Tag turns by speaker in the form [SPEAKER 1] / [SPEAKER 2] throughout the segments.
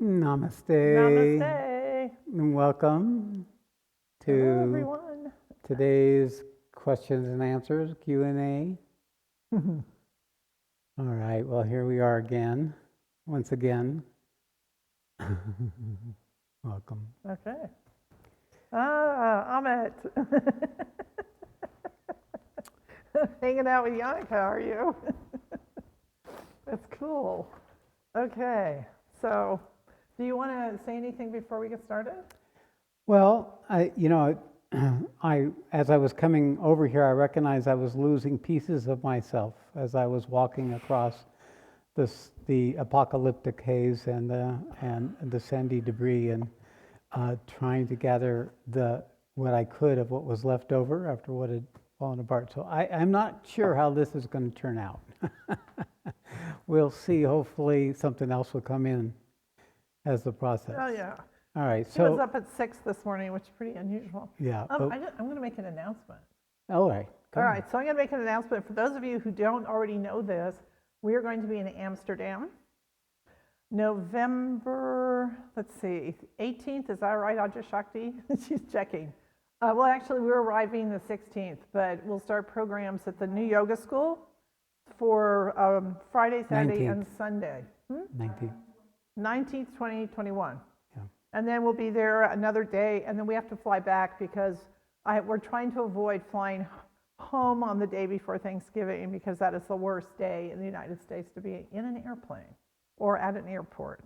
[SPEAKER 1] Namaste.
[SPEAKER 2] Namaste.
[SPEAKER 1] And welcome
[SPEAKER 2] Hello,
[SPEAKER 1] to
[SPEAKER 2] everyone.
[SPEAKER 1] today's questions and answers Q&A. All right, well, here we are again, once again. Welcome.
[SPEAKER 2] Okay. Amit. Hanging out with Yannicka, are you? That's cool. Okay. So, do you want to say anything before we get started?
[SPEAKER 1] Well, as I was coming over here, I recognized I was losing pieces of myself as I was walking across the apocalyptic haze and the sandy debris, and trying to gather what I could of what was left over after what had fallen apart. So I'm not sure how this is going to turn out. We'll see. Hopefully something else will come in as the process.
[SPEAKER 2] Oh, yeah.
[SPEAKER 1] All right.
[SPEAKER 2] She was up at 6 this morning, which is pretty unusual.
[SPEAKER 1] Yeah.
[SPEAKER 2] I'm going to make an announcement.
[SPEAKER 1] All right.
[SPEAKER 2] All right. So I'm going to make an announcement. For those of you who don't already know this, we are going to be in Amsterdam. November, let's see, 18th, is that right, Ajay Shakti? She's checking. Well, actually, we're arriving the 16th, but we'll start programs at the new yoga school for Friday, Saturday,
[SPEAKER 1] 19th.
[SPEAKER 2] and Sunday.
[SPEAKER 1] 19th.
[SPEAKER 2] 19th, 2021.
[SPEAKER 1] Yeah.
[SPEAKER 2] And then we'll be there another day, and then we have to fly back because we're trying to avoid flying home on the day before Thanksgiving because that is the worst day in the United States to be in an airplane or at an airport.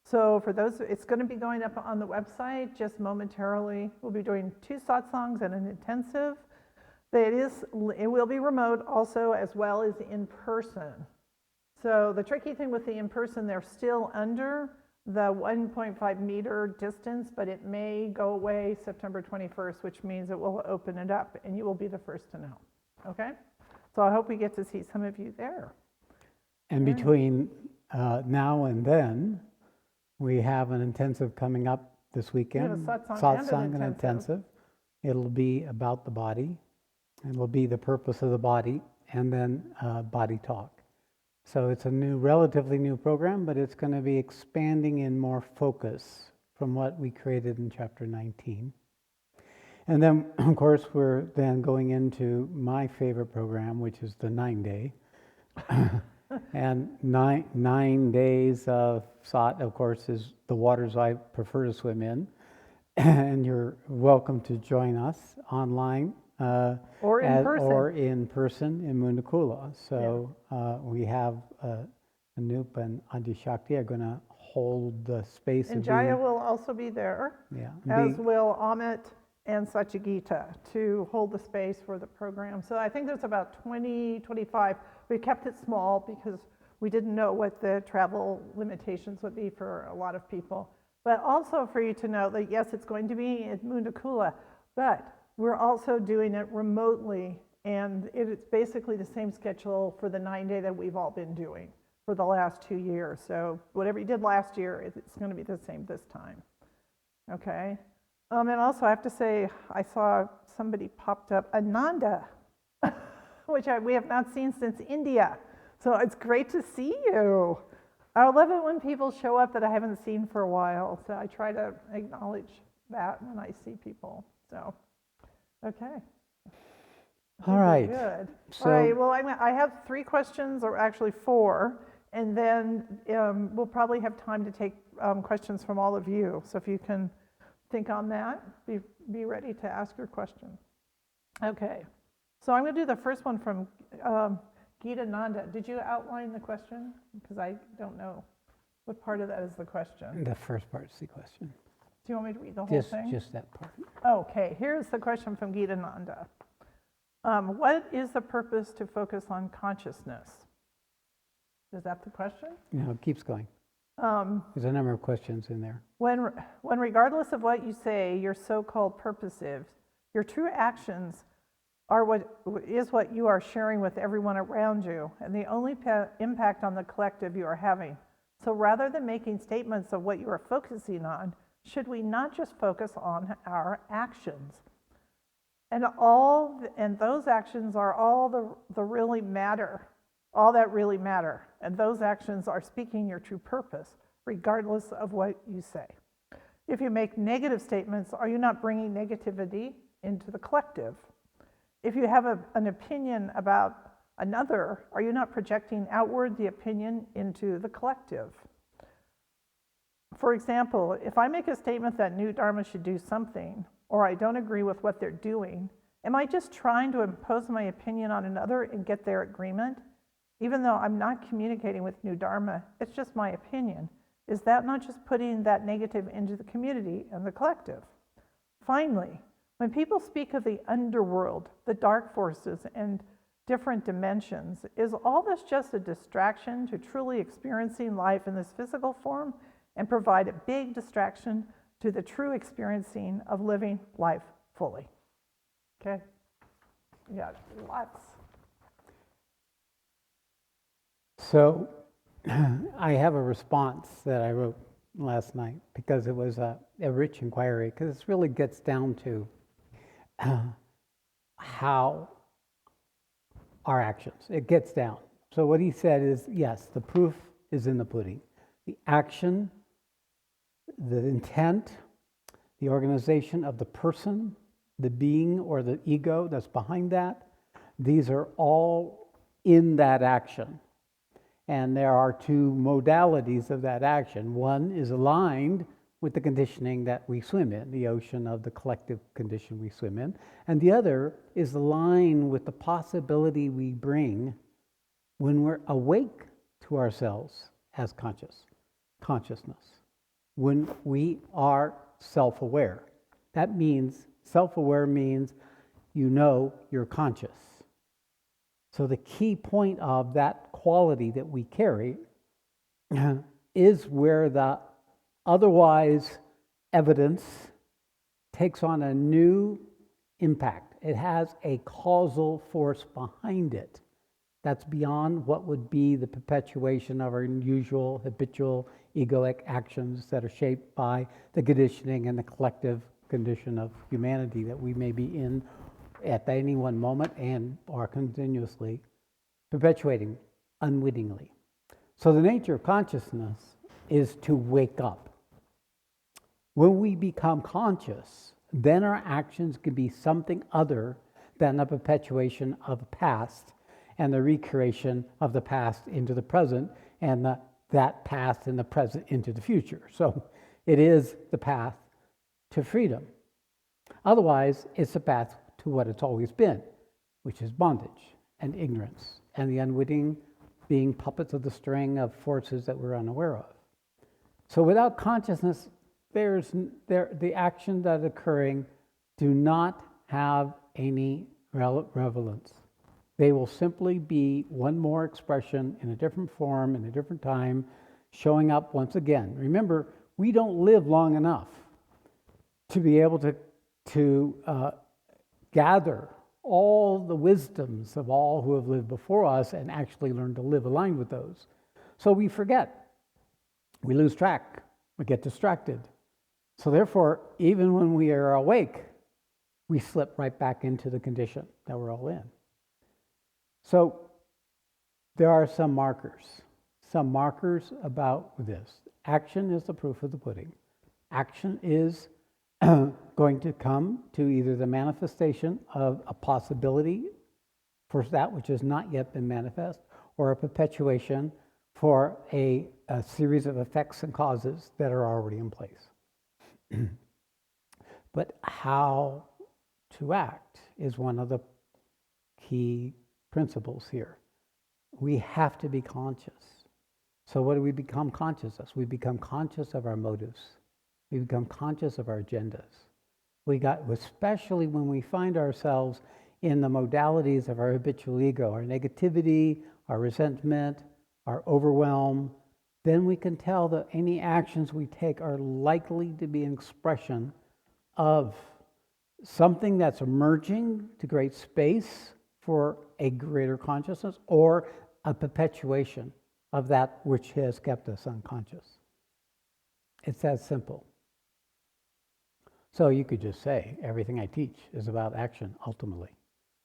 [SPEAKER 2] So for those, it's going to be going up on the website just momentarily. We'll be doing 2 satsangs and an intensive. It will be remote also, as well as in person. So the tricky thing with the in person, they're still under the 1.5 meter distance, but it may go away September 21st, which means it will open it up, and you will be the first to know. Okay? So I hope we get to see some of you there.
[SPEAKER 1] And between now and then, we have an intensive coming up this weekend.
[SPEAKER 2] We have a satsang
[SPEAKER 1] and intensive. It'll be about the body. It'll be the purpose of the body, and then body talk. So it's a relatively new program, but it's going to be expanding in more focus from what we created in chapter 19. And then, of course, we're then going into my favorite program, which is the 9-day. And 9 days of Sat, of course, is the waters I prefer to swim in. And you're welcome to join us online
[SPEAKER 2] or
[SPEAKER 1] in person in Mundakula. So we have Anup and Adi Shakti are going to hold the space.
[SPEAKER 2] And Jaya will also be there, as will Amit and Satyagita, to hold the space for the program. So I think there's about 20, 25. We kept it small because we didn't know what the travel limitations would be for a lot of people. But also for you to know that, yes, it's going to be at Mundakula, but we're also doing it remotely, and it's basically the same schedule for the 9-day that we've all been doing for the last 2 years. So whatever you did last year, it's going to be the same this time. Okay? And also I have to say, I saw somebody popped up, Ananda, which we have not seen since India. So it's great to see you. I love it when people show up that I haven't seen for a while. So I try to acknowledge that when I see people. So, okay.
[SPEAKER 1] All right.
[SPEAKER 2] Good. So, all right. Well, I have 3 questions, or actually 4, and then we'll probably have time to take questions from all of you. So if you can think on that, be ready to ask your question. Okay. So I'm going to do the first one from Geeta Nanda. Did you outline the question? Because I don't know what part of that is the question.
[SPEAKER 1] The first part's the question.
[SPEAKER 2] Do you want me to read the whole thing?
[SPEAKER 1] Just that part.
[SPEAKER 2] Okay. Here's the question from Geeta Nanda. What is the purpose to focus on consciousness? Is that the question?
[SPEAKER 1] No, it keeps going. There's a number of questions in there.
[SPEAKER 2] When regardless of what you say, your so-called purposive, your true actions are what you are sharing with everyone around you, and the only impact on the collective you are having. So rather than making statements of what you are focusing on, should we not just focus on our actions? And those actions are all the really matter, all that really matter. And those actions are speaking your true purpose. regardless of what you say? If you make negative statements, are you not bringing negativity into the collective? If you have an opinion about another, are you not projecting outward the opinion into the collective? For example, if I make a statement that New Dharma should do something, or I don't agree with what they're doing, am I just trying to impose my opinion on another and get their agreement? Even though I'm not communicating with New Dharma, it's just my opinion. Is that not just putting that negative into the community and the collective? Finally, when people speak of the underworld, the dark forces, and different dimensions, is all this just a distraction to truly experiencing life in this physical form and provide a big distraction to the true experiencing of living life fully? Okay? Yeah, lots.
[SPEAKER 1] So I have a response that I wrote last night because it was a rich inquiry, because it really gets down to how our actions, it gets down. So what he said is, yes, the proof is in the pudding. The action, the intent, the organization of the person, the being or the ego that's behind that, these are all in that action. And there are two modalities of that action. One is aligned with the conditioning that we swim in, the ocean of the collective condition we swim in. And the other is aligned with the possibility we bring when we're awake to ourselves as consciousness, when we are self-aware. That means, self-aware means you know you're conscious. So the key point of that quality that we carry is where the otherwise evidence takes on a new impact. It has a causal force behind it that's beyond what would be the perpetuation of our usual habitual egoic actions that are shaped by the conditioning and the collective condition of humanity that we may be in at any one moment and are continuously perpetuating unwittingly. So the nature of consciousness is to wake up. When we become conscious, then our actions can be something other than a perpetuation of the past and the recreation of the past into the present and that past and the present into the future. So it is the path to freedom. Otherwise, it's the path to what it's always been, which is bondage and ignorance and the unwitting being puppets of the string of forces that we're unaware of. So without consciousness, the actions that are occurring do not have any relevance. They will simply be one more expression in a different form, in a different time, showing up once again. Remember, we don't live long enough to be able to gather all the wisdoms of all who have lived before us and actually learn to live aligned with those. So we forget, we lose track, we get distracted. So therefore, even when we are awake, we slip right back into the condition that we're all in. So there are some markers about this. Action is the proof of the pudding. Action is going to come to either the manifestation of a possibility for that which has not yet been manifest, or a perpetuation for a series of effects and causes that are already in place. But how to act is one of the key principles here. We have to be conscious. So what do we become conscious of? We become conscious of our motives. We become conscious of our agendas. Especially when we find ourselves in the modalities of our habitual ego, our negativity, our resentment, our overwhelm, then we can tell that any actions we take are likely to be an expression of something that's emerging to create space for a greater consciousness, or a perpetuation of that which has kept us unconscious. It's that simple. So you could just say, everything I teach is about action, ultimately.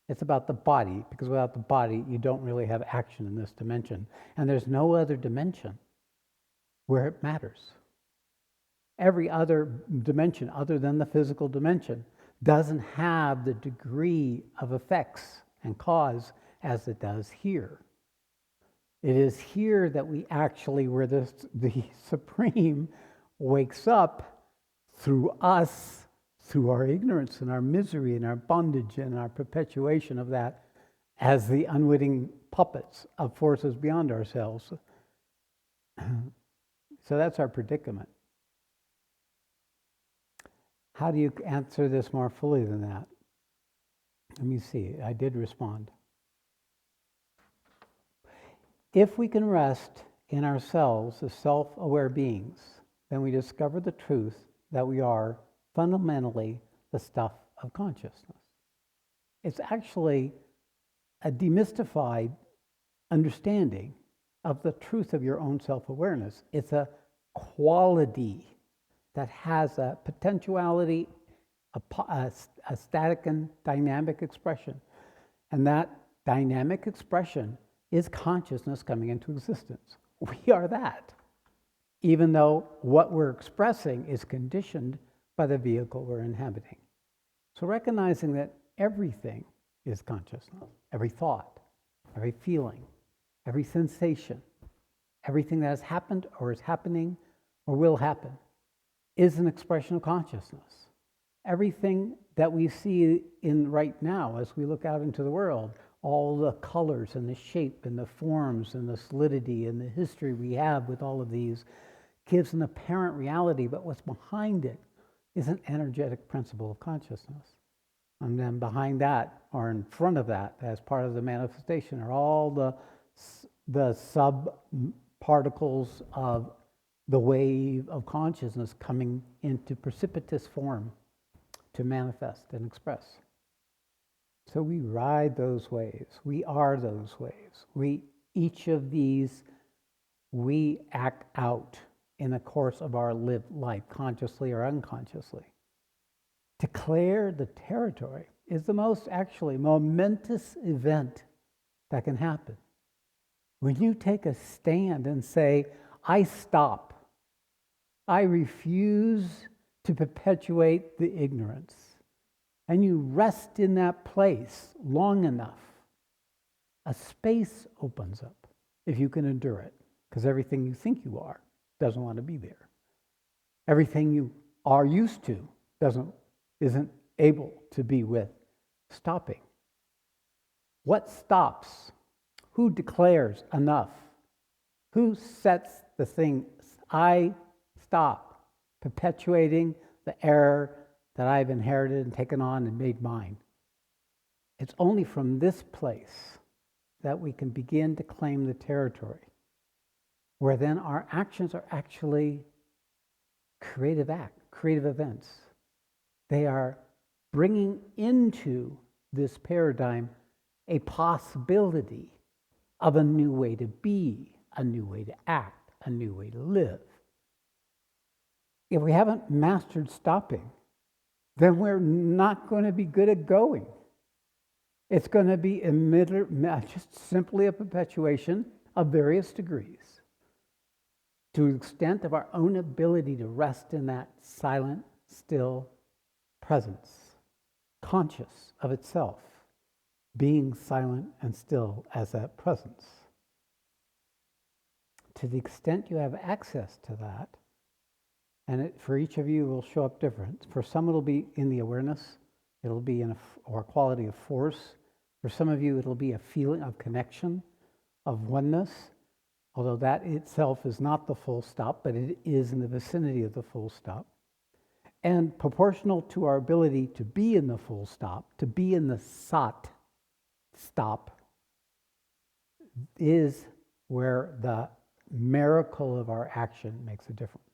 [SPEAKER 1] It's about the body, because without the body, you don't really have action in this dimension. And there's no other dimension where it matters. Every other dimension other than the physical dimension doesn't have the degree of effects and cause as it does here. It is here that we actually, where the Supreme wakes up through us, through our ignorance and our misery and our bondage and our perpetuation of that as the unwitting puppets of forces beyond ourselves. So that's our predicament. How do you answer this more fully than that? Let me see. I did respond. If we can rest in ourselves as self-aware beings, then we discover the truth that we are fundamentally the stuff of consciousness. It's actually a demystified understanding of the truth of your own self-awareness. It's a quality that has a potentiality, a static and dynamic expression. And that dynamic expression is consciousness coming into existence. We are that, even though what we're expressing is conditioned by the vehicle we're inhabiting. So recognizing that everything is consciousness, every thought, every feeling, every sensation, everything that has happened or is happening or will happen is an expression of consciousness. Everything that we see in right now as we look out into the world, all the colors and the shape and the forms and the solidity and the history we have with all of these gives an apparent reality, but what's behind it is an energetic principle of consciousness. And then behind that, or in front of that, as part of the manifestation, are all the sub-particles of the wave of consciousness coming into precipitous form to manifest and express. So we ride those waves. We are those waves. Each of these, we act out in the course of our lived life, consciously or unconsciously. Declare the territory is the most actually momentous event that can happen. When you take a stand and say, I stop, I refuse to perpetuate the ignorance, and you rest in that place long enough, a space opens up, if you can endure it, because everything you think you are doesn't want to be there. Everything you are used to isn't able to be with stopping. What stops? Who declares enough? Who sets the thing, I stop perpetuating the error that I've inherited and taken on and made mine? It's only from this place that we can begin to claim the territory, where then our actions are actually creative events. They are bringing into this paradigm a possibility of a new way to be, a new way to act, a new way to live. If we haven't mastered stopping, then we're not going to be good at going. It's going to be just simply a perpetuation of various degrees to the extent of our own ability to rest in that silent, still presence, conscious of itself, being silent and still as that presence. To the extent you have access to that, and for each of you it will show up different. For some it'll be in the awareness, it'll be in a quality of force. For some of you it'll be a feeling of connection, of oneness, although that itself is not the full stop, but it is in the vicinity of the full stop. And proportional to our ability to be in the full stop, to be in the Sat stop, is where the miracle of our action makes a difference.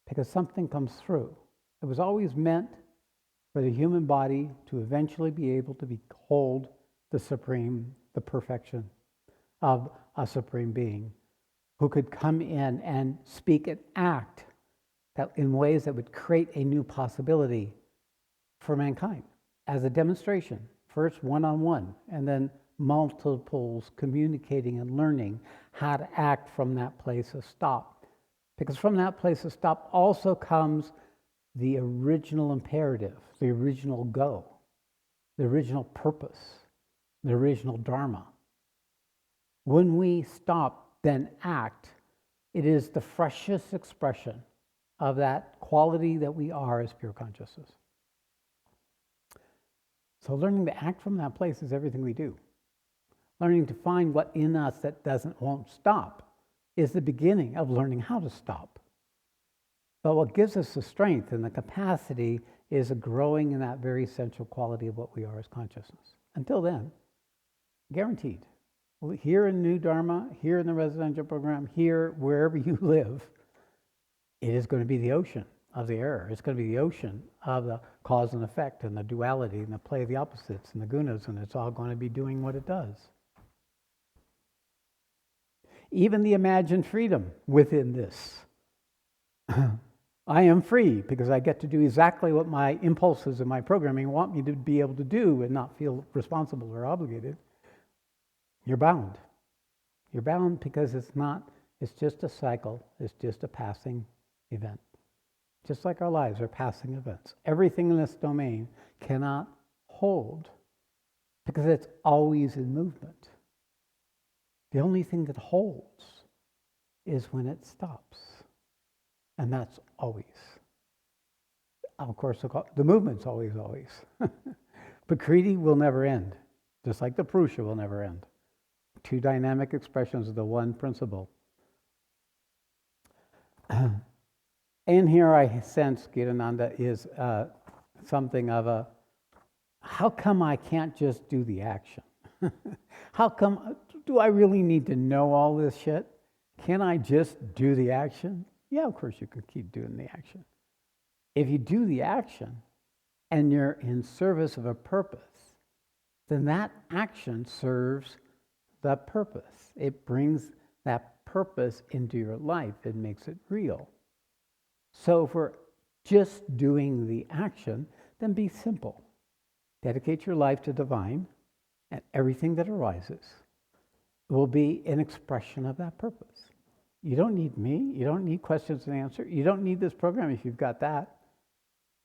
[SPEAKER 1] Because something comes through. It was always meant for the human body to eventually be able to behold the supreme, the perfection of a supreme being who could come in and speak and act that in ways that would create a new possibility for mankind as a demonstration, first one-on-one, and then multiples communicating and learning how to act from that place of stop Because from that place of stop also comes the original imperative, the original go, the original purpose, the original dharma. When we stop, then act, it is the freshest expression of that quality that we are as pure consciousness. So learning to act from that place is everything we do. Learning to find what in us that won't stop is the beginning of learning how to stop. But what gives us the strength and the capacity is a growing in that very essential quality of what we are as consciousness. Until then, guaranteed. Here in New Dharma, here in the residential program, here, wherever you live, it is going to be the ocean of the error. It's going to be the ocean of the cause and effect and the duality and the play of the opposites and the gunas, and it's all going to be doing what it does. Even the imagined freedom within this. I am free because I get to do exactly what my impulses and my programming want me to be able to do and not feel responsible or obligated. You're bound. You're bound because it's just a cycle, it's just a passing event. Just like our lives are passing events. Everything in this domain cannot hold because it's always in movement. The only thing that holds is when it stops. And that's always. Of course, the movement's always. But Kriti will never end, just like the Purusha will never end. Two dynamic expressions of the one principle. And here I sense, Gitananda, is something of a, how come I can't just do the action? How come, do I really need to know all this shit? Can I just do the action? Yeah, of course you can keep doing the action. If you do the action and you're in service of a purpose, then that action serves the purpose. It brings that purpose into your life. It makes it real. So if we're just doing the action, then be simple. Dedicate your life to divine, and everything that arises will be an expression of that purpose. You don't need me. You don't need questions and answers. You don't need this program if you've got that.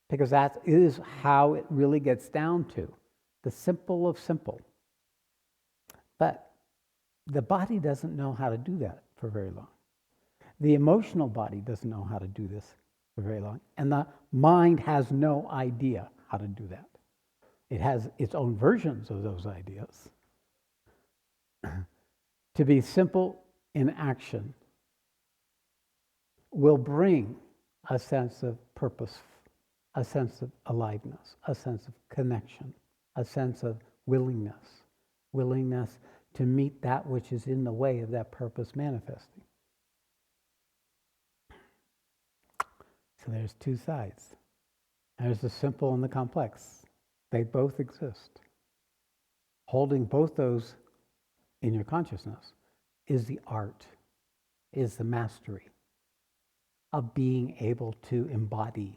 [SPEAKER 1] Because that is how it really gets down to. The simple of simple. But the body doesn't know how to do that for very long. The emotional body doesn't know how to do this for very long. And the mind has no idea how to do that. It has its own versions of those ideas. To be simple in action will bring a sense of purpose, a sense of aliveness, a sense of connection, a sense of willingness to meet that which is in the way of that purpose manifesting. So there's two sides. There's the simple and the complex. They both exist. Holding both those in your consciousness is the art, is the mastery of being able to embody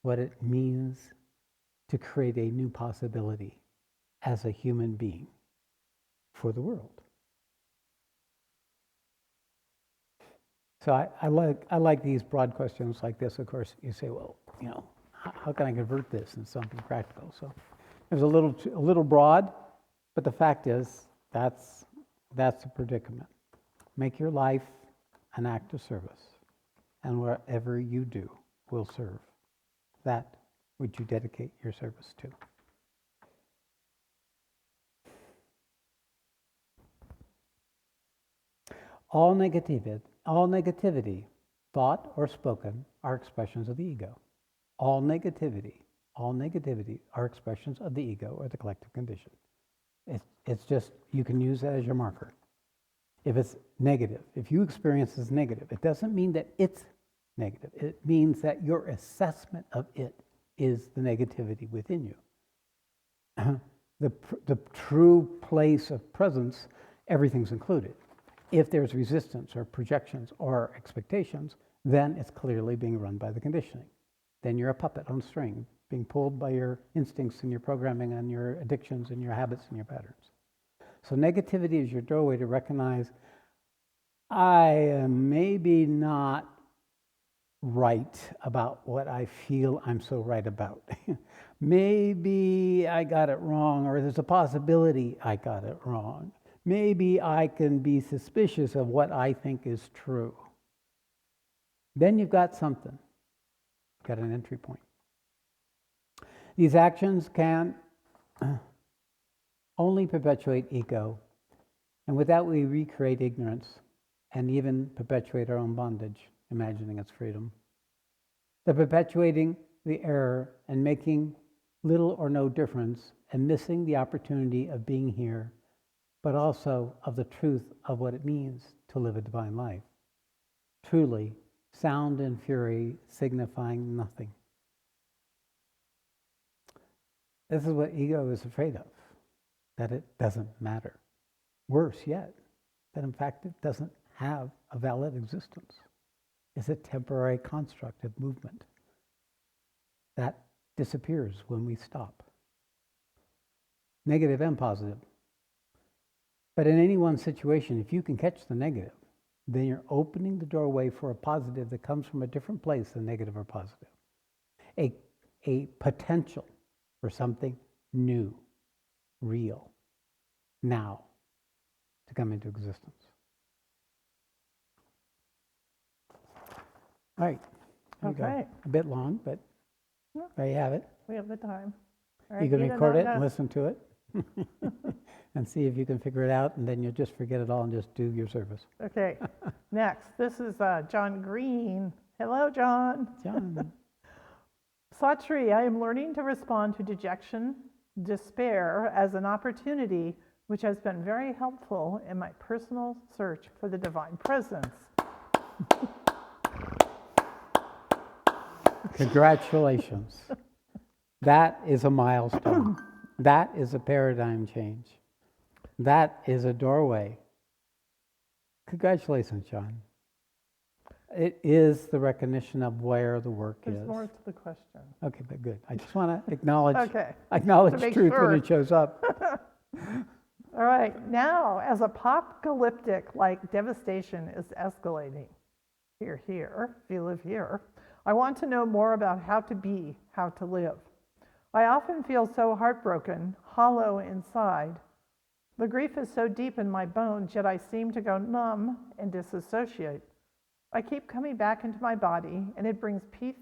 [SPEAKER 1] what it means to create a new possibility as a human being for the world. So I like these broad questions like this. Of course, you say, well, how can I convert this into something practical? So it was a little broad, but the fact is that's the predicament. Make your life an act of service, and whatever you do will serve that which you dedicate your service to. All negativity, thought or spoken, are expressions of the ego. All negativity are expressions of the ego or the collective condition. It's just, you can use that as your marker. If it's negative, if you experience as negative, it doesn't mean that it's negative. It means that your assessment of it is the negativity within you. The true place of presence, everything's included. If there's resistance or projections or expectations, then it's clearly being run by the conditioning. Then you're a puppet on a string, being pulled by your instincts and your programming and your addictions and your habits and your patterns. So negativity is your doorway to recognize, I am maybe not right about what I feel I'm so right about. Maybe I got it wrong, or there's a possibility I got it wrong. Maybe I can be suspicious of what I think is true. Then you've got something, got an entry point. These actions can only perpetuate ego, and with that we recreate ignorance and even perpetuate our own bondage, imagining it's freedom. They're perpetuating the error and making little or no difference and missing the opportunity of being here, but also of the truth of what it means to live a divine life. Truly, sound and fury signifying nothing. This is what ego is afraid of, that it doesn't matter. Worse yet, that in fact it doesn't have a valid existence. It's a temporary construct of movement that disappears when we stop. Negative and positive. But in any one situation, if you can catch the negative, then you're opening the doorway for a positive that comes from a different place than negative or positive. A potential for something new, real, now, to come into existence. All right.
[SPEAKER 2] Okay.
[SPEAKER 1] A bit long, but there you have it.
[SPEAKER 2] We have the time. All
[SPEAKER 1] You
[SPEAKER 2] right,
[SPEAKER 1] can record it and listen to it and see if you can figure it out, and then you'll just forget it all and just do your service.
[SPEAKER 2] Okay. Next, this is John Green. Hello, John.
[SPEAKER 1] John.
[SPEAKER 2] Sat Shree, I am learning to respond to dejection, despair as an opportunity, which has been very helpful in my personal search for the divine presence.
[SPEAKER 1] Congratulations. That is a milestone. That is a paradigm change. That is a doorway. Congratulations, John. It is the recognition of where the work is.
[SPEAKER 2] There's more to the question.
[SPEAKER 1] Okay, but good. I just want to acknowledge,
[SPEAKER 2] Okay.
[SPEAKER 1] acknowledge truth
[SPEAKER 2] sure.
[SPEAKER 1] when it shows up.
[SPEAKER 2] All right. Now, as apocalyptic-like devastation is escalating, here, if you live here, I want to know more about how to be, how to live. I often feel so heartbroken, hollow inside. The grief is so deep in my bones, yet I seem to go numb and disassociate. I keep coming back into my body, and it brings peace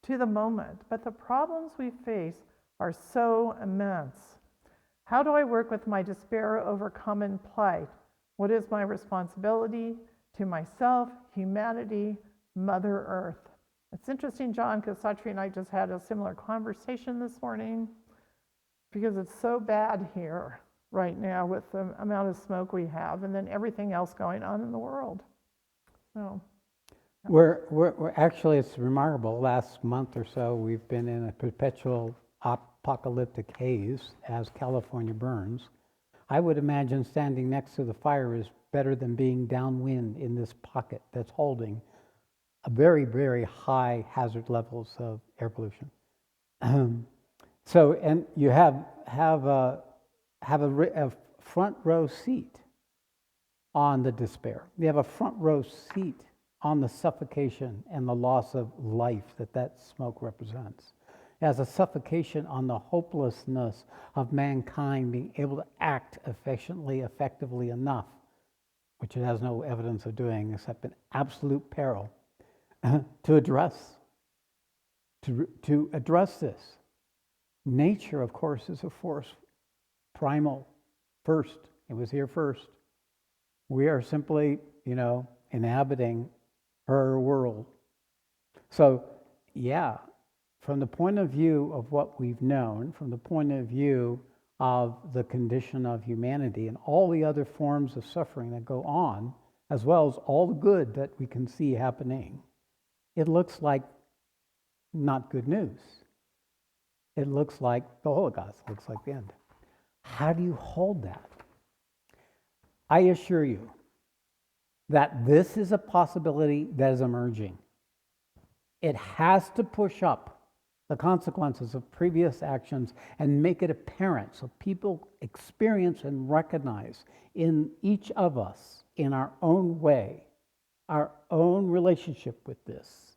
[SPEAKER 2] to the moment, but the problems we face are so immense. How do I work with my despair over common plight? What is my responsibility to myself, humanity, Mother Earth? It's interesting, John, because Sat Shree and I just had a similar conversation this morning, because it's so bad here right now with the amount of smoke we have and then everything else going on in the world. So
[SPEAKER 1] We're actually, it's remarkable. Last month or so, we've been in a perpetual apocalyptic haze as California burns. I would imagine standing next to the fire is better than being downwind in this pocket that's holding a very, very high hazard levels of air pollution. So, and you have a front row seat on the despair. You have a front row seat on the suffocation and the loss of life that smoke represents. It has a suffocation on the hopelessness of mankind being able to act efficiently, effectively enough, which it has no evidence of doing except in absolute peril, to address this. Nature, of course, is a force, primal, first. It was here first. We are simply, inhabiting her world. So, yeah, from the point of view of what we've known, from the point of view of the condition of humanity and all the other forms of suffering that go on, as well as all the good that we can see happening, it looks like not good news. It looks like the Holocaust, it looks like the end. How do you hold that? I assure you that this is a possibility that is emerging. It has to push up the consequences of previous actions and make it apparent so people experience and recognize in each of us, in our own way, our own relationship with this,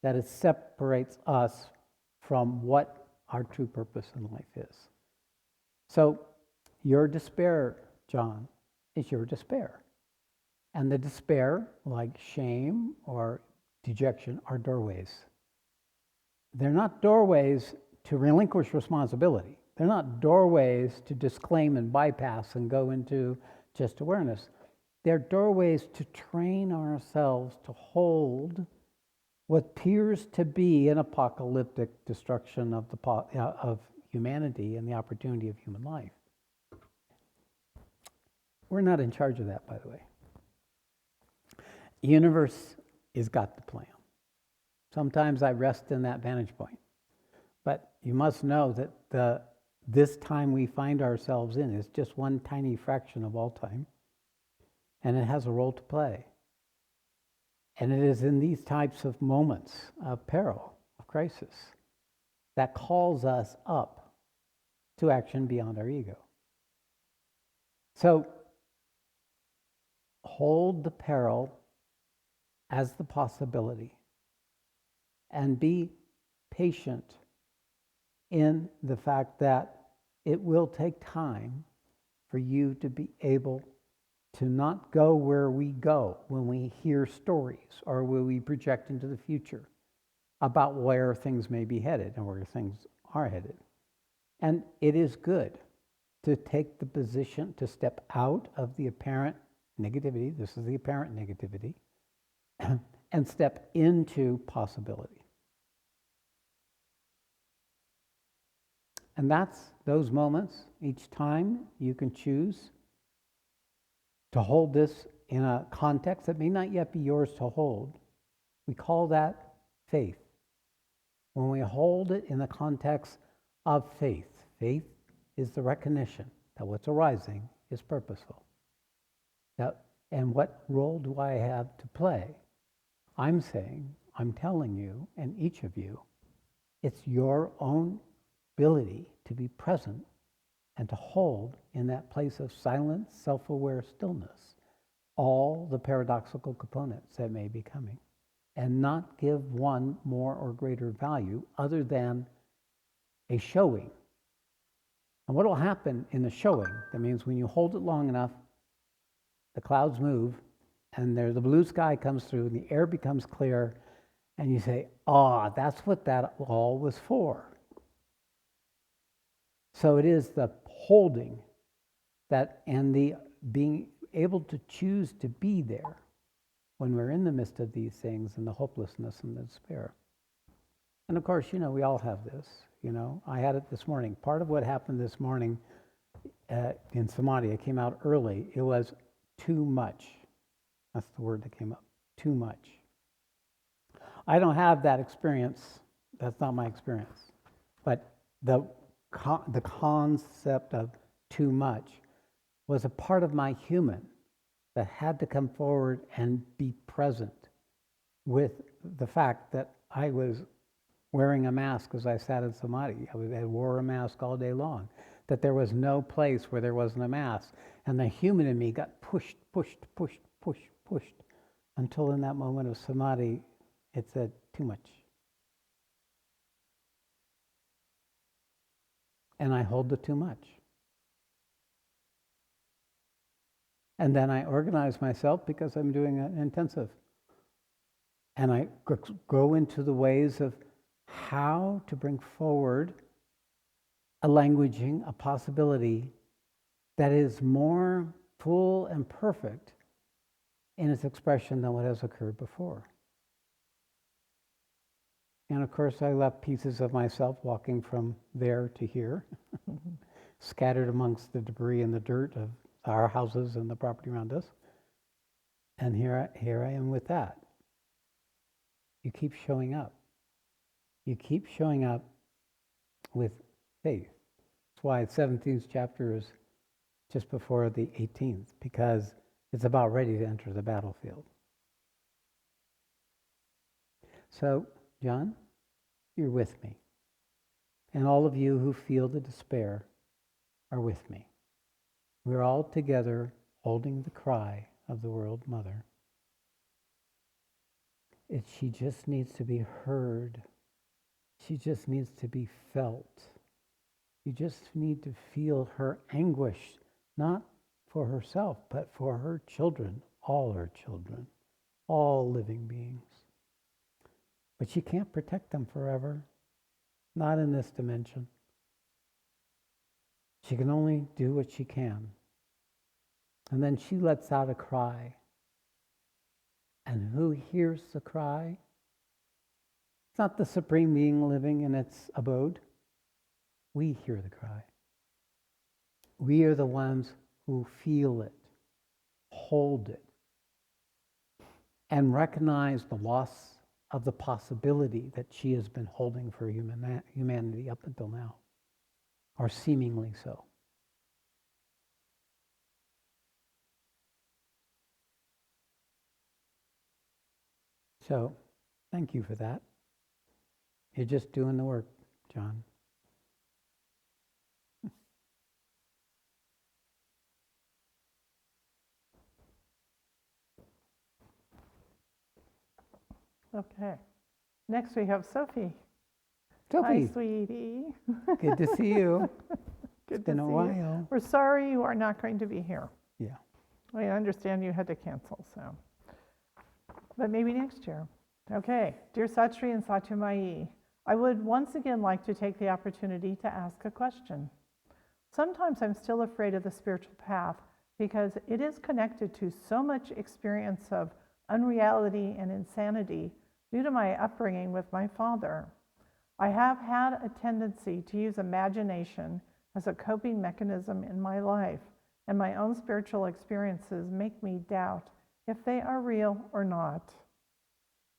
[SPEAKER 1] that it separates us from what our true purpose in life is. So your despair, John, is your despair. And the despair, like shame or dejection, are doorways. They're not doorways to relinquish responsibility. They're not doorways to disclaim and bypass and go into just awareness. They're doorways to train ourselves to hold what appears to be an apocalyptic destruction of humanity and the opportunity of human life. We're not in charge of that, by the way. The universe has got the plan. Sometimes I rest in that vantage point. But you must know that this time we find ourselves in is just one tiny fraction of all time, and it has a role to play. And it is in these types of moments of peril, of crisis, that calls us up to action beyond our ego. So hold the peril as the possibility and be patient in the fact that it will take time for you to be able to not go where we go when we hear stories or when we project into the future about where things may be headed and where things are headed. And it is good to take the position to step out of the apparent negativity, this is the apparent negativity, and step into possibility. And that's those moments. Each time you can choose to hold this in a context that may not yet be yours to hold. We call that faith. When we hold it in the context of faith, faith is the recognition that what's arising is purposeful. And what role do I have to play? I'm saying, I'm telling you, and each of you, it's your own ability to be present and to hold in that place of silent, self-aware stillness all the paradoxical components that may be coming, and not give one more or greater value other than a showing. And what will happen in the showing, that means when you hold it long enough, the clouds move, and the blue sky comes through, and the air becomes clear, and you say, that's what that all was for. So it is the holding that and the being able to choose to be there when we're in the midst of these things and the hopelessness and the despair. And of course, we all have this. I had it this morning. Part of what happened this morning in Samadhi, I came out early. It was too much. That's the word that came up. Too much. I don't have that experience. That's not my experience. But the concept of too much was a part of my human that had to come forward and be present with the fact that I was wearing a mask as I sat in Samadhi. I wore a mask all day long, that there was no place where there wasn't a mask. And the human in me got pushed, until in that moment of Samadhi, it said, too much. And I hold the too much. And then I organize myself because I'm doing an intensive. And I go into the ways of how to bring forward a languaging, a possibility that is more full and perfect in its expression than what has occurred before. And of course, I left pieces of myself walking from there to here, scattered amongst the debris and the dirt of our houses and the property around us. And here I am with that. You keep showing up. You keep showing up with faith. That's why the 17th chapter is just before the 18th, because it's about ready to enter the battlefield. So, John, you're with me. And all of you who feel the despair are with me. We're all together holding the cry of the World Mother. She just needs to be heard. She just needs to be felt. You just need to feel her anguish, not for herself, but for her children, all living beings. But she can't protect them forever, not in this dimension. She can only do what she can. And then she lets out a cry. And who hears the cry? It's not the Supreme Being living in its abode. We hear the cry. We are the ones who feel it, hold it, and recognize the loss of the possibility that she has been holding for humanity up until now, or seemingly so. So, thank you for that. You're just doing the work, John.
[SPEAKER 2] Okay. Next we have Sophie.
[SPEAKER 1] Sophie.
[SPEAKER 2] Hi, sweetie.
[SPEAKER 1] Good to see you.
[SPEAKER 2] Good
[SPEAKER 1] It's been a while.
[SPEAKER 2] You. We're sorry you are not going to be here.
[SPEAKER 1] Yeah.
[SPEAKER 2] I understand you had to cancel, so. But maybe next year. Okay. Dear Sat Shree and Satyamai, I would once again like to take the opportunity to ask a question. Sometimes I'm still afraid of the spiritual path because it is connected to so much experience of unreality and insanity due to my upbringing with my father. I have had a tendency to use imagination as a coping mechanism in my life, and my own spiritual experiences make me doubt if they are real or not.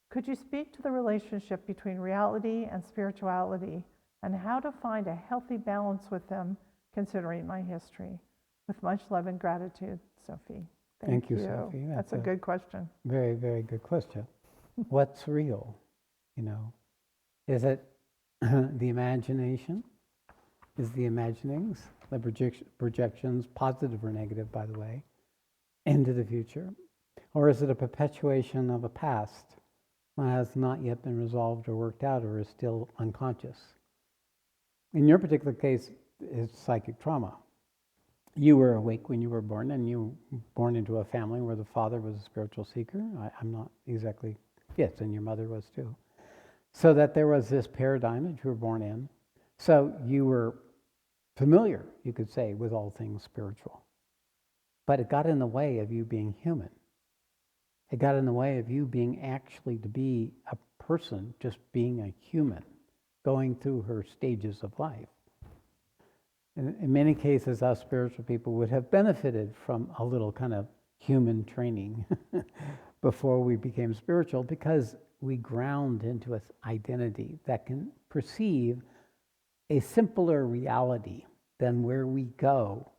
[SPEAKER 2] Could you speak to the relationship between reality and spirituality and how to find a healthy balance with them, considering my history? With much love and gratitude, Sophie.
[SPEAKER 1] Thank you, Sophie.
[SPEAKER 2] That's a good question.
[SPEAKER 1] Very, very good question. What's real? Is it the imagination? Is the imaginings, the projections, positive or negative, by the way, into the future? Or is it a perpetuation of a past that has not yet been resolved or worked out or is still unconscious? In your particular case, it's psychic trauma. You were awake when you were born, and you were born into a family where the father was a spiritual seeker. I'm not exactly, yes, and your mother was too. So that there was this paradigm that you were born in. So you were familiar, you could say, with all things spiritual. But it got in the way of you being human. It got in the way of you being actually to be a person, just being a human, going through her stages of life. In many cases, us spiritual people would have benefited from a little kind of human training before we became spiritual, because we ground into an identity that can perceive a simpler reality than where we go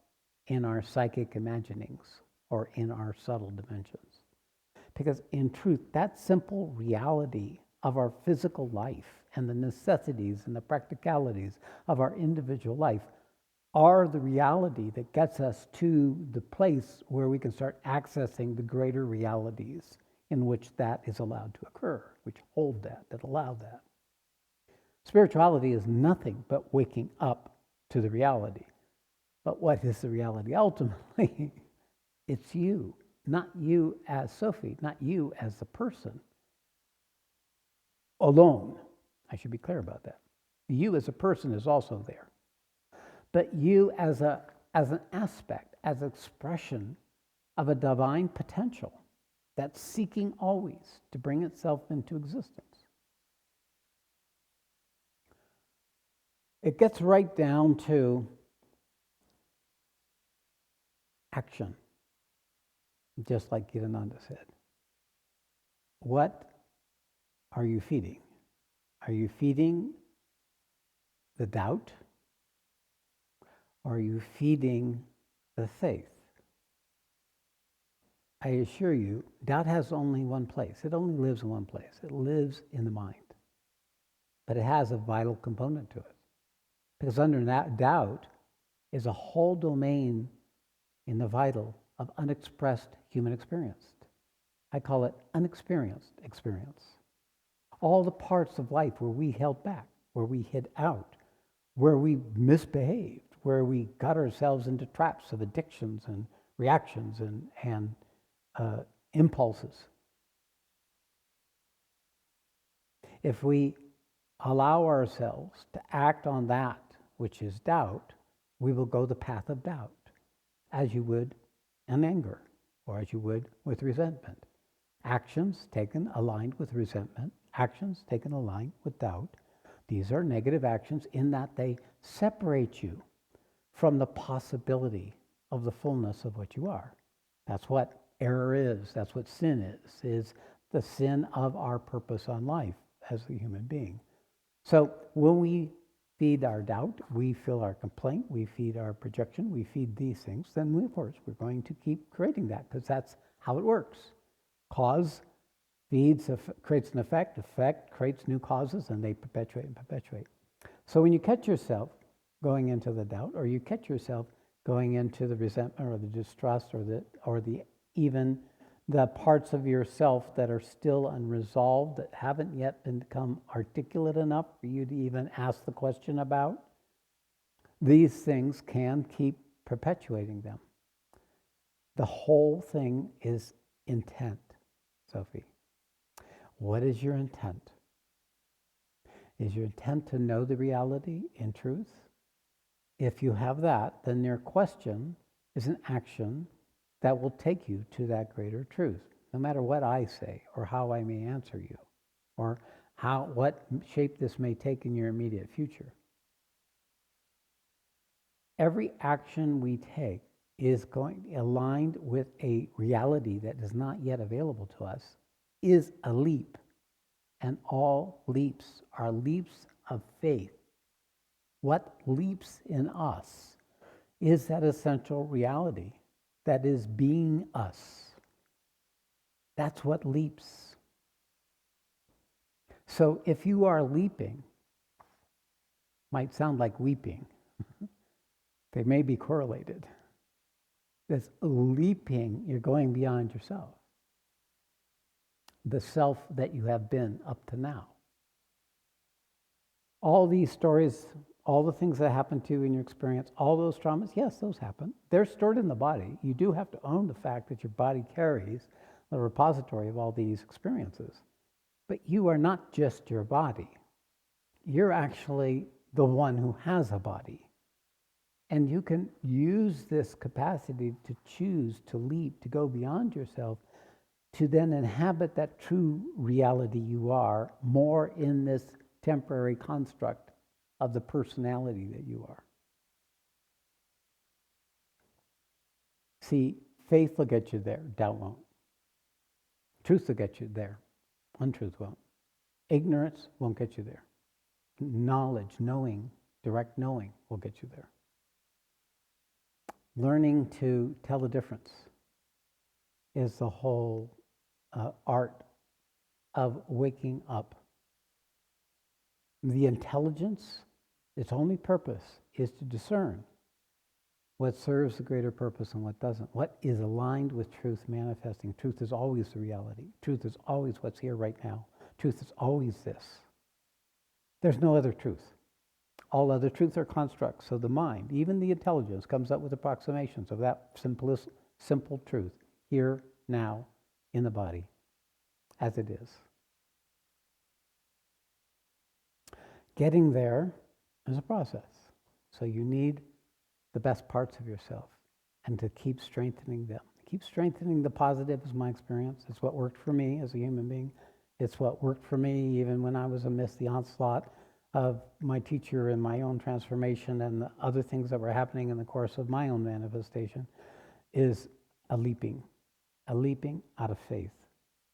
[SPEAKER 1] in our psychic imaginings or in our subtle dimensions. Because in truth, that simple reality of our physical life and the necessities and the practicalities of our individual life are the reality that gets us to the place where we can start accessing the greater realities in which that is allowed to occur, which hold that allow that. Spirituality is nothing but waking up to the reality. But what is the reality ultimately? It's you, not you as Sophie, not you as the person alone. I should be clear about that. You as a person is also there. But you as an aspect, as expression of a divine potential that's seeking always to bring itself into existence. It gets right down to action, just like Gitananda said. What are you feeding? Are you feeding the doubt? Or are you feeding the faith? I assure you, doubt has only one place. It only lives in one place. It lives in the mind. But it has a vital component to it. Because under that doubt is a whole domain in the vital of unexpressed human experience. I call it unexperienced experience. all the parts of life where we held back, where we hid out, where we misbehaved, where we got ourselves into traps of addictions and reactions and impulses. If we allow ourselves to act on that which is doubt, we will go the path of doubt, as you would in anger, or as you would with resentment. Actions taken aligned with resentment, actions taken aligned with doubt. These are negative actions in that they separate you from the possibility of the fullness of what you are. That's what error is. That's what sin is the sin of our purpose on life as a human being. So when we feed our doubt, we feel our complaint, we feed our projection, we feed these things, then we, of course, we're going to keep creating that because that's how it works. Cause feeds, creates an effect creates new causes, and they perpetuate and perpetuate. So when you catch yourself going into the doubt, or you catch yourself going into the resentment or the distrust or the even the parts of yourself that are still unresolved, that haven't yet become articulate enough for you to even ask the question about, these things can keep perpetuating them. The whole thing is intent, Sophie. What is your intent? Is your intent to know the reality in truth? If you have that, then your question is an action that will take you to that greater truth, no matter what I say or how I may answer you, or what shape this may take in your immediate future. Every action we take is aligned with a reality that is not yet available to us, is a leap, and all leaps are leaps of faith. What leaps in us is that essential reality that is being us. That's what leaps. So if you are leaping, might sound like weeping. They may be correlated. This leaping, you're going beyond yourself, the self that you have been up to now. All these stories, all the things that happen to you in your experience, all those traumas, yes, those happen. They're stored in the body. You do have to own the fact that your body carries the repository of all these experiences. But you are not just your body. You're actually the one who has a body. And you can use this capacity to choose to leap, to go beyond yourself, to then inhabit that true reality you are more in this temporary construct of the personality that you are. See, faith will get you there, doubt won't. Truth will get you there, untruth won't. Ignorance won't get you there. Knowledge, knowing, direct knowing will get you there. Learning to tell the difference is the whole art of waking up. The intelligence, its only purpose is to discern what serves the greater purpose and what doesn't. What is aligned with truth manifesting. Truth is always the reality. Truth is always what's here right now. Truth is always this. There's no other truth. All other truths are constructs. So the mind, even the intelligence, comes up with approximations of that simple truth, here, now, in the body, as it is. Getting there is a process. So you need the best parts of yourself and to keep strengthening them. Keep strengthening the positive is my experience. It's what worked for me as a human being. It's what worked for me even when I was amidst the onslaught of my teacher and my own transformation and the other things that were happening in the course of my own manifestation, is a leaping out of faith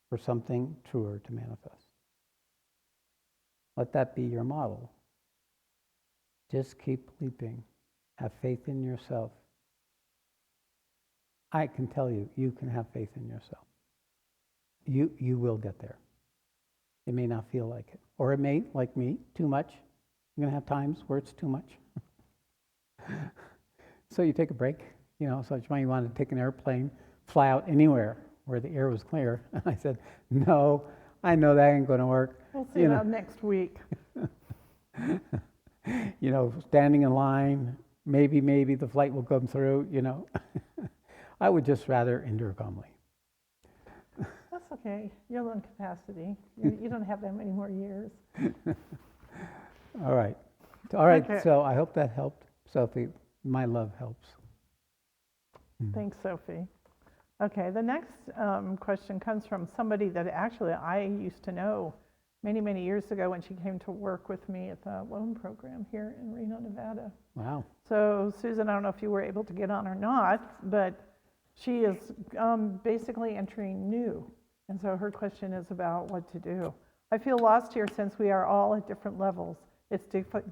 [SPEAKER 1] for something truer to manifest. Let that be your model. Just keep leaping. Have faith in yourself. I can tell you, you can have faith in yourself. You will get there. It may not feel like it. Or it may, like me, too much. You're going to have times where it's too much. So you take a break. So you want to take an airplane, fly out anywhere where the air was clear. And I said, no, I know that ain't going to work.
[SPEAKER 2] We'll see about next week.
[SPEAKER 1] Standing in line, maybe the flight will come through, I would just rather endure calmly.
[SPEAKER 2] That's okay. Your lung capacity. You don't have that many more years.
[SPEAKER 1] All right. Okay.
[SPEAKER 2] Okay.
[SPEAKER 1] So I hope that helped. Sophie, my love helps.
[SPEAKER 2] Thanks, Sophie. Okay, the next question comes from somebody that actually I used to know many, many years ago when she came to work with me at the loan program here in Reno, Nevada.
[SPEAKER 1] Wow.
[SPEAKER 2] So, Susan, I don't know if you were able to get on or not, but she is basically entering new. And so her question is about what to do. I feel lost here since we are all at different levels. It's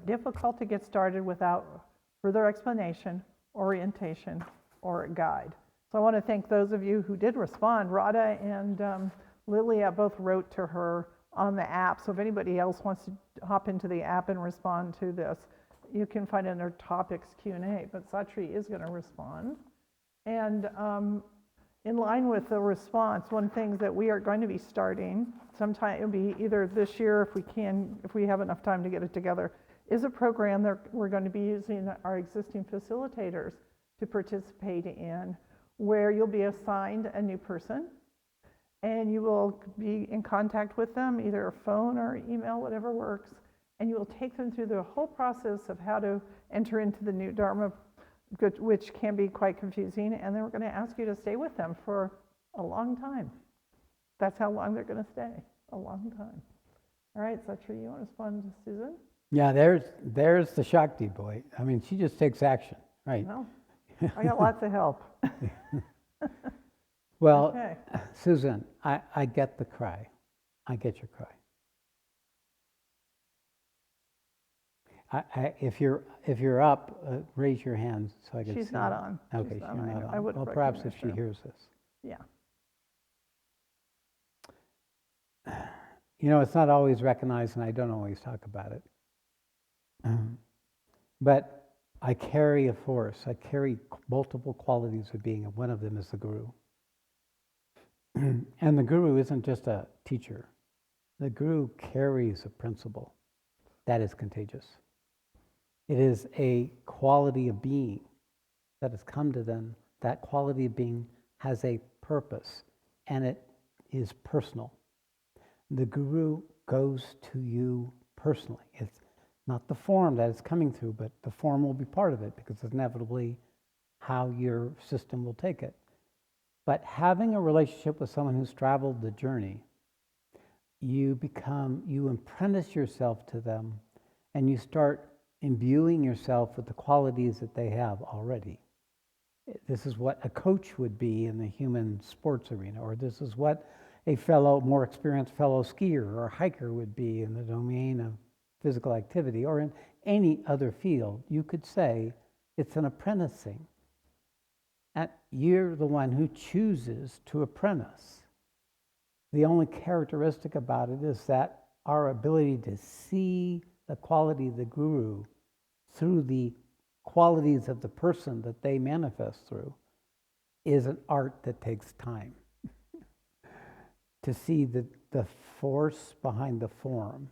[SPEAKER 2] difficult to get started without further explanation, orientation, or a guide. So I want to thank those of you who did respond. Radha and Lilia both wrote to her on the app. So if anybody else wants to hop into the app and respond to this, you can find it under topics Q&A. But Sat Shree is going to respond. And in line with the response, one thing that we are going to be starting, sometime it'll be either this year if we have enough time to get it together, is a program that we're going to be using our existing facilitators to participate in, where you'll be assigned a new person and you will be in contact with them, either phone or email, whatever works, and you will take them through the whole process of how to enter into the new Dharma, which can be quite confusing, and then we're going to ask you to stay with them for a long time. That's how long they're going to stay, a long time. All right, Sat Shree, you want to respond to Susan?
[SPEAKER 1] Yeah, there's the Shakti boy. I mean, she just takes action, right?
[SPEAKER 2] Well, I got lots of help.
[SPEAKER 1] Well,
[SPEAKER 2] okay.
[SPEAKER 1] Susan, I get the cry. I get your cry. If you're up, raise your hands so I can see.
[SPEAKER 2] She's not on.
[SPEAKER 1] Okay, she's not on. I would. Well, perhaps if she hears this.
[SPEAKER 2] Yeah.
[SPEAKER 1] It's not always recognized, and I don't always talk about it. But I carry a force. I carry multiple qualities of being, and one of them is the guru. And the guru isn't just a teacher. The guru carries a principle that is contagious. It is a quality of being that has come to them. That quality of being has a purpose, and it is personal. The guru goes to you personally. It's not the form that it's coming through, but the form will be part of it because it's inevitably how your system will take it. But having a relationship with someone who's traveled the journey, you apprentice yourself to them, and you start imbuing yourself with the qualities that they have already. This is what a coach would be in the human sports arena, or this is what a more experienced fellow skier or hiker would be in the domain of physical activity, or in any other field. You could say it's an apprenticing. And you're the one who chooses to apprentice. The only characteristic about it is that our ability to see the quality of the guru through the qualities of the person that they manifest through is an art that takes time. To see the force behind the form.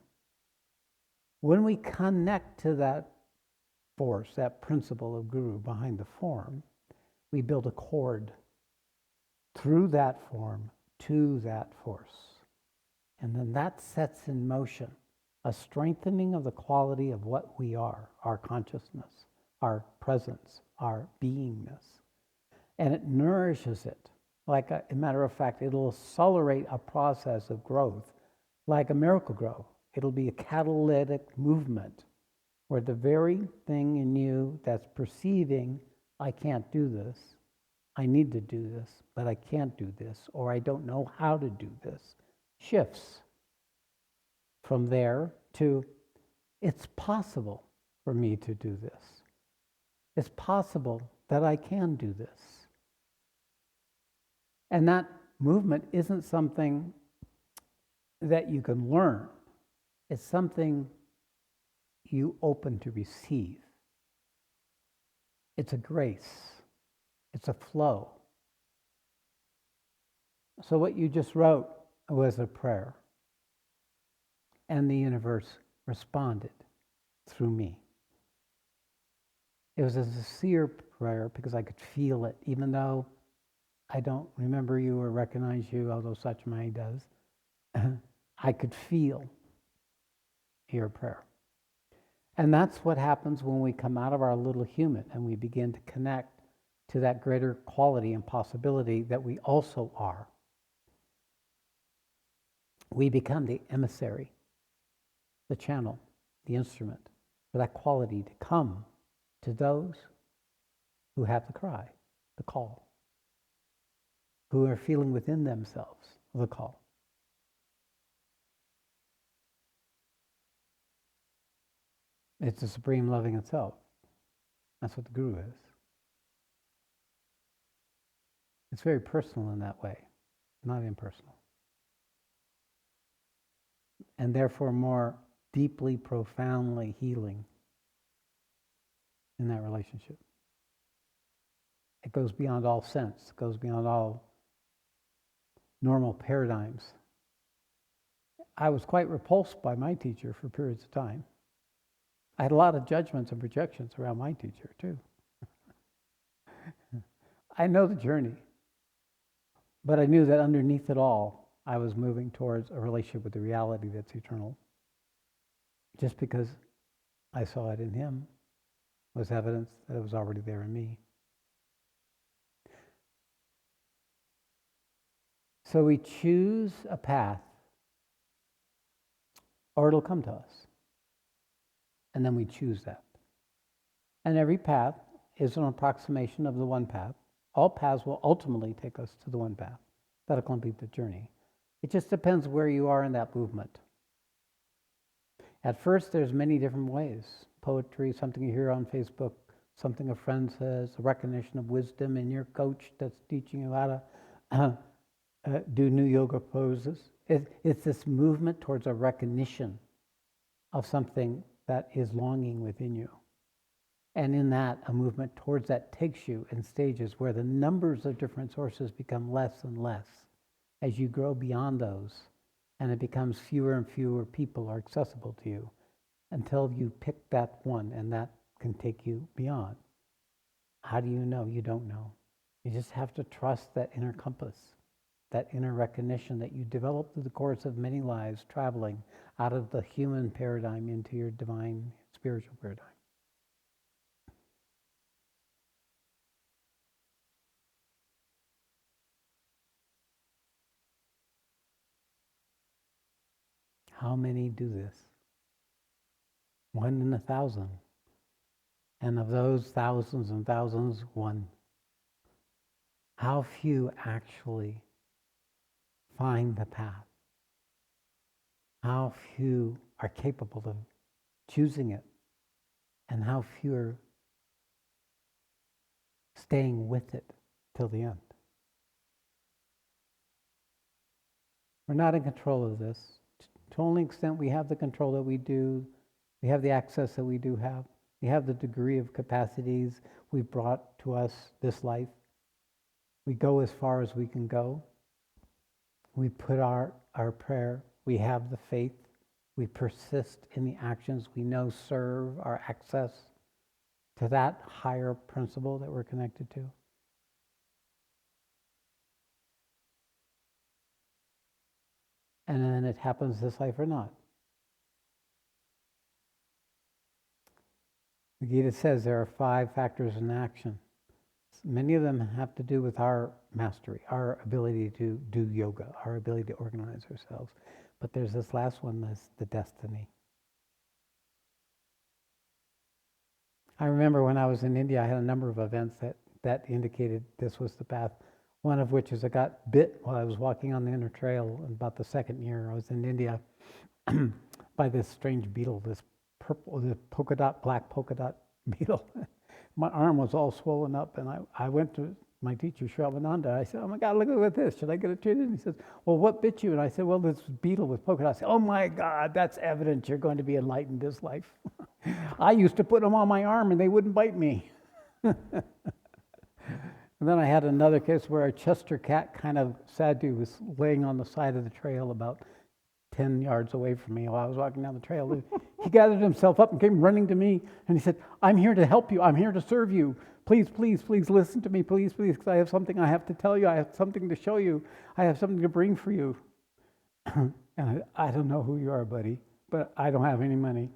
[SPEAKER 1] When we connect to that force, that principle of guru behind the form, we build a cord through that form to that force. And then that sets in motion a strengthening of the quality of what we are, our consciousness, our presence, our beingness. And it nourishes it. Like a matter of fact, it'll accelerate a process of growth, like a miracle grow. It'll be a catalytic movement where the very thing in you that's perceiving, I can't do this, I need to do this, but I can't do this, or I don't know how to do this, shifts from there to, it's possible for me to do this. It's possible that I can do this. And that movement isn't something that you can learn. It's something you open to receive. It's a grace. It's a flow. So what you just wrote was a prayer. and the universe responded through me. It was a sincere prayer because I could feel it, even though I don't remember you or recognize you, although Sat Shree does. I could feel your prayer. And that's what happens when we come out of our little human and we begin to connect to that greater quality and possibility that we also are. We become the emissary, the channel, the instrument for that quality to come to those who have the cry, the call, who are feeling within themselves the call. It's the supreme loving itself. That's what the Guru is. It's very personal in that way, not impersonal. And therefore more deeply, profoundly healing in that relationship. It goes beyond all sense. It goes beyond all normal paradigms. I was quite repulsed by my teacher for periods of time. I had a lot of judgments and projections around my teacher, too. I know the journey. But I knew that underneath it all, I was moving towards a relationship with the reality that's eternal. Just because I saw it in him was evidence that it was already there in me. So we choose a path, or it'll come to us. And then we choose that. And every path is an approximation of the one path. All paths will ultimately take us to the one path. That'll complete the journey. It just depends where you are in that movement. At first, there's many different ways. Poetry, something you hear on Facebook, something a friend says, a recognition of wisdom in your coach that's teaching you how to do new yoga poses. It's this movement towards a recognition of something that is longing within you. And in that, a movement towards that takes you in stages where the numbers of different sources become less and less as you grow beyond those, and it becomes fewer and fewer people are accessible to you until you pick that one, and that can take you beyond. How do you know? You don't know. You just have to trust that inner compass, that inner recognition that you develop through the course of many lives traveling out of the human paradigm into your divine spiritual paradigm. How many do this? 1 in 1,000. And of those thousands and thousands, one. How few actually find the path? How few are capable of choosing it? And how few are staying with it till the end? We're not in control of this. To the only extent we have the control that we do, we have the access that we do have, we have the degree of capacities we've brought to us this life. We go as far as we can go. We put our prayer, we have the faith, we persist in the actions we know serve our access to that higher principle that we're connected to. And then it happens this life or not. The Gita says there are 5 factors in action. Many of them have to do with our mastery, our ability to do yoga, our ability to organize ourselves. But there's this last one, that's the destiny. I remember when I was in India, I had a number of events that indicated this was the path. One of which is I got bit while I was walking on the inner trail in about the 2nd year I was in India by this strange beetle, this black polka dot beetle. My arm was all swollen up, and I went to my teacher, Shravananda. I said, "Oh my God, look at this. Should I get it treated?" And he says, "Well, what bit you?" And I said, "Well, this beetle with polka dots." I said, "Oh my God, that's evidence you're going to be enlightened this life." I used to put them on my arm, and they wouldn't bite me. And then I had another case where a Chester cat kind of sadhu was laying on the side of the trail about 10 yards away from me while I was walking down the trail. He gathered himself up and came running to me, and he said, I'm here to help you. I'm here to serve you. Please, please, please listen to me, please, please, because I have something I have to tell you. I have something to show you. I have something to bring for you. And I don't know who you are, buddy, but I don't have any money.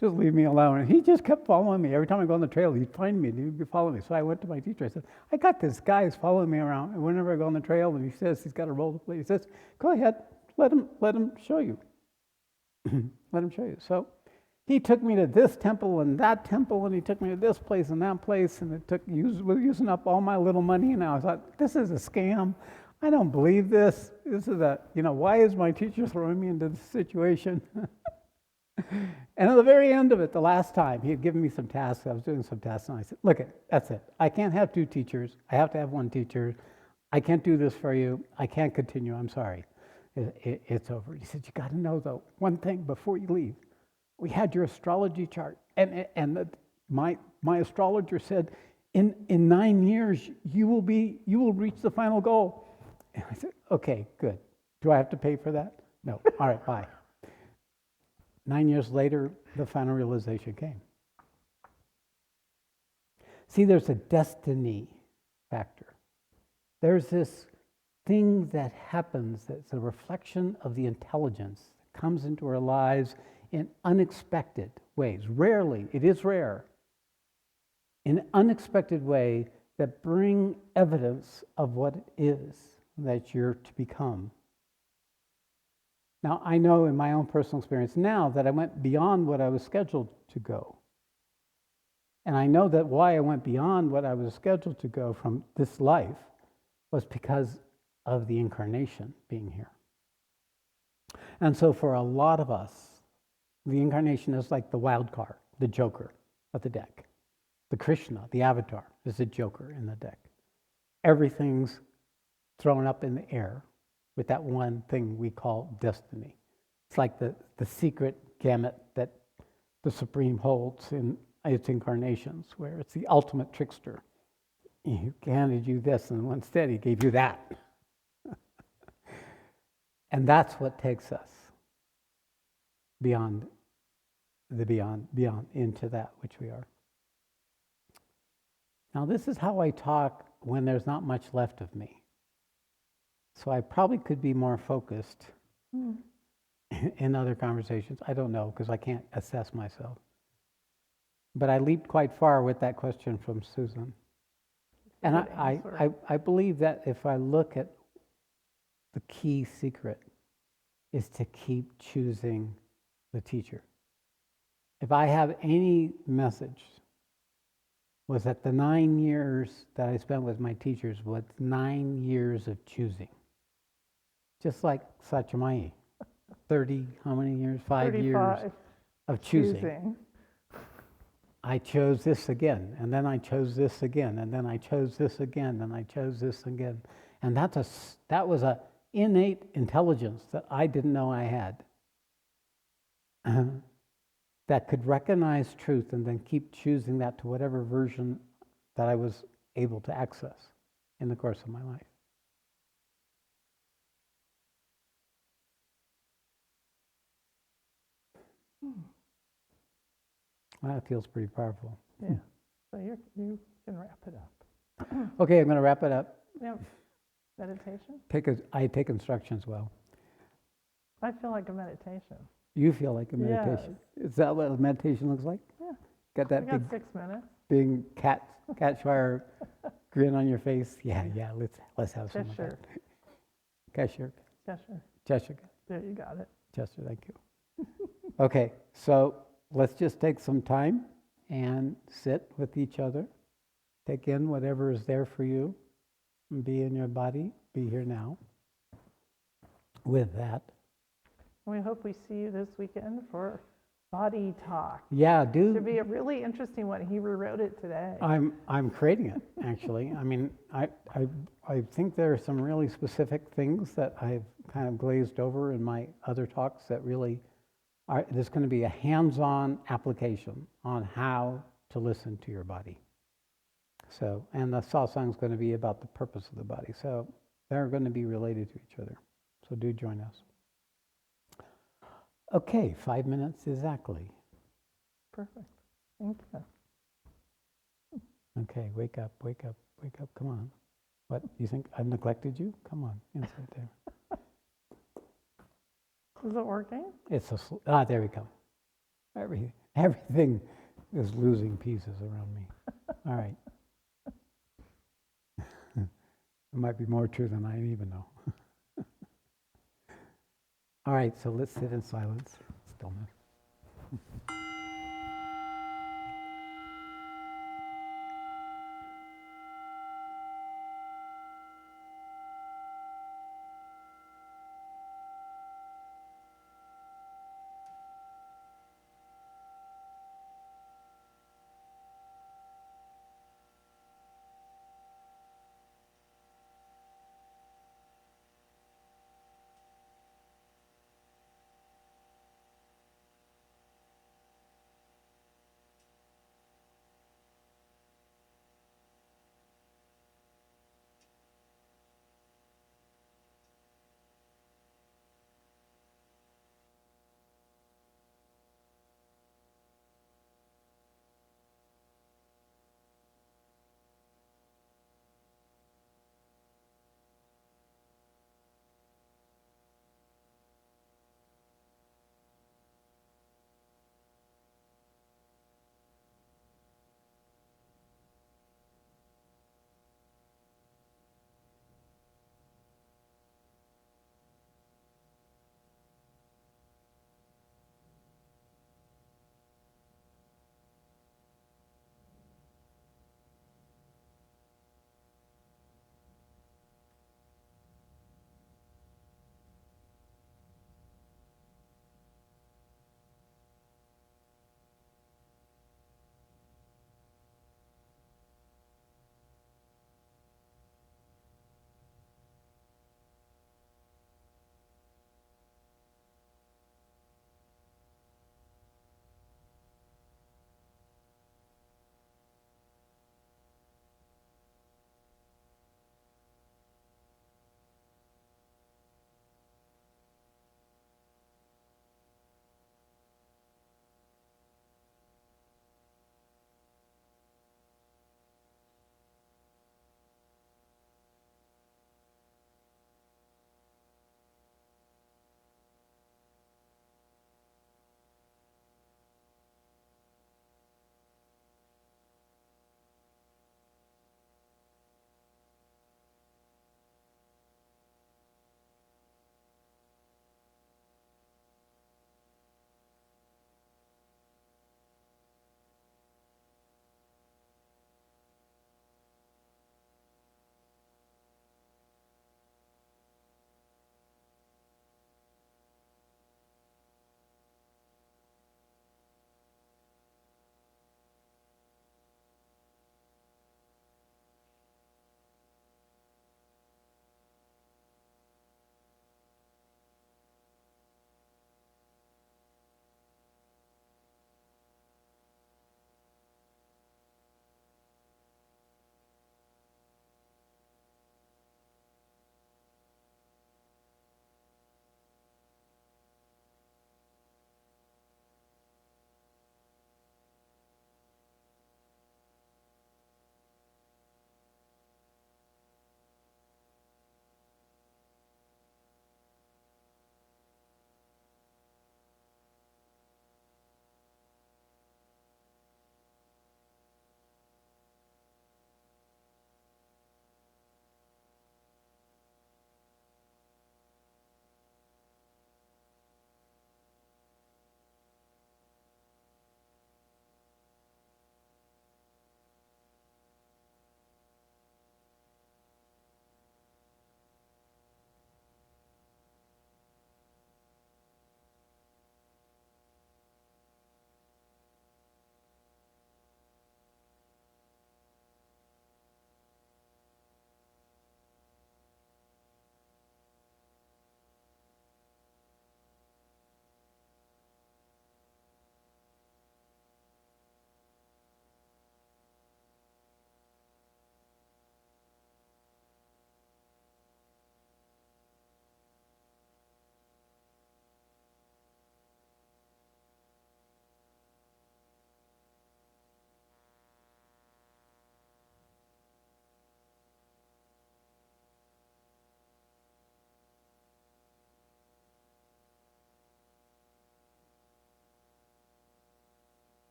[SPEAKER 1] Just leave me alone. And he just kept following me. Every time I go on the trail, he'd find me and he'd follow me. So I went to my teacher. I said, I got this guy who's following me around. And whenever I go on the trail and he says he's got a role to play, he says, go ahead, let him show you. Let him show you. So he took me to this temple and that temple, and he took me to this place and that place, and was using up all my little money. And I thought, this is a scam. I don't believe this. This is why is my teacher throwing me into this situation? And at the very end of it, the last time, he had given me some tasks. I was doing some tasks, and I said, look, that's it. I can't have 2 teachers. I have to have 1 teacher. I can't do this for you. I can't continue. I'm sorry. It's over. He said, you got to know, though, one thing before you leave. We had your astrology chart, and my astrologer said, in 9 years, you will reach the final goal. And I said, okay, good. Do I have to pay for that? No. All right, bye. 9 years later, the final realization came. See, there's a destiny factor. There's this thing that happens that's a reflection of the intelligence that comes into our lives in unexpected ways. Rarely, it is rare, in an unexpected way that bring evidence of what it is that you're to become. Now, I know in my own personal experience now that I went beyond what I was scheduled to go. And I know that why I went beyond what I was scheduled to go from this life was because of the incarnation being here. And so for a lot of us, the incarnation is like the wild card, the joker of the deck. The Krishna, the avatar, is a joker in the deck. Everything's thrown up in the air with that one thing we call destiny. It's like the secret gamut that the Supreme holds in its incarnations, where it's the ultimate trickster. He handed you this, and instead he gave you that. And that's what takes us beyond into that which we are. Now, this is how I talk when there's not much left of me. So I probably could be more focused in other conversations. I don't know, because I can't assess myself. But I leaped quite far with that question from Susan. And I believe that if I look at the key secret is to keep choosing the teacher. If I have any message, was that the 9 years that I spent with my teachers was 9 years of choosing. Just like Satchamayi, 30, how many years? 5 years of choosing. I chose this again, and then I chose this again, and then I chose this again, and I chose this again. And that was an innate intelligence that I didn't know I had. That could recognize truth and then keep choosing that to whatever version that I was able to access in the course of my life. Well, that feels pretty powerful.
[SPEAKER 2] Yeah. So you can wrap it up.
[SPEAKER 1] Okay, I'm going to wrap it up.
[SPEAKER 2] Yep. Meditation?
[SPEAKER 1] I take instructions well.
[SPEAKER 2] I feel like a meditation.
[SPEAKER 1] You feel like a meditation. Yes. Is that what a meditation looks like?
[SPEAKER 2] Yeah.
[SPEAKER 1] Got that
[SPEAKER 2] big 6 minutes.
[SPEAKER 1] Big Catchfire grin on your face. Yeah. Let's have some of that. Cheshire.
[SPEAKER 2] There, you got it.
[SPEAKER 1] Chester, thank you. Okay, so let's just take some time and sit with each other. Take in whatever is there for you. And be in your body. Be here now. With that.
[SPEAKER 2] We hope we see you this weekend for Body Talk.
[SPEAKER 1] Yeah, do.
[SPEAKER 2] It should be a really interesting one. He rewrote it today.
[SPEAKER 1] I'm creating it, actually. I mean, I think there are some really specific things that I've kind of glazed over in my other talks that really are. There's going to be a hands-on application on how to listen to your body. So, and the satsang is going to be about the purpose of the body. So they're going to be related to each other. So do join us. Okay, 5 minutes exactly.
[SPEAKER 2] Perfect. Thank you.
[SPEAKER 1] Okay, wake up, wake up, wake up. Come on. What, you think I've neglected you? Come on, inside there.
[SPEAKER 2] Is it working?
[SPEAKER 1] There we go. Everything is losing pieces around me. All right. It might be more true than I even know. All right, so let's sit in silence, stillness.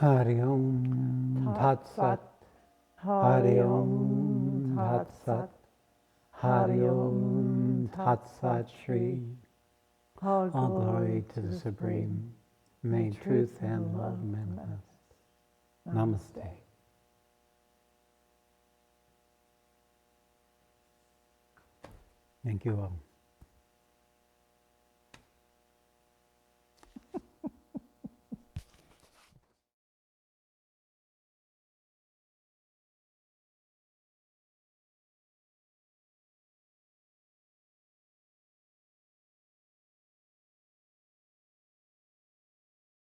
[SPEAKER 1] Hari Om Tat Sat. Hari Om Tat Sat. Hari Om Tat Sat Shree. All glory to the Supreme. May truth and love manifest. Namaste. Thank you all.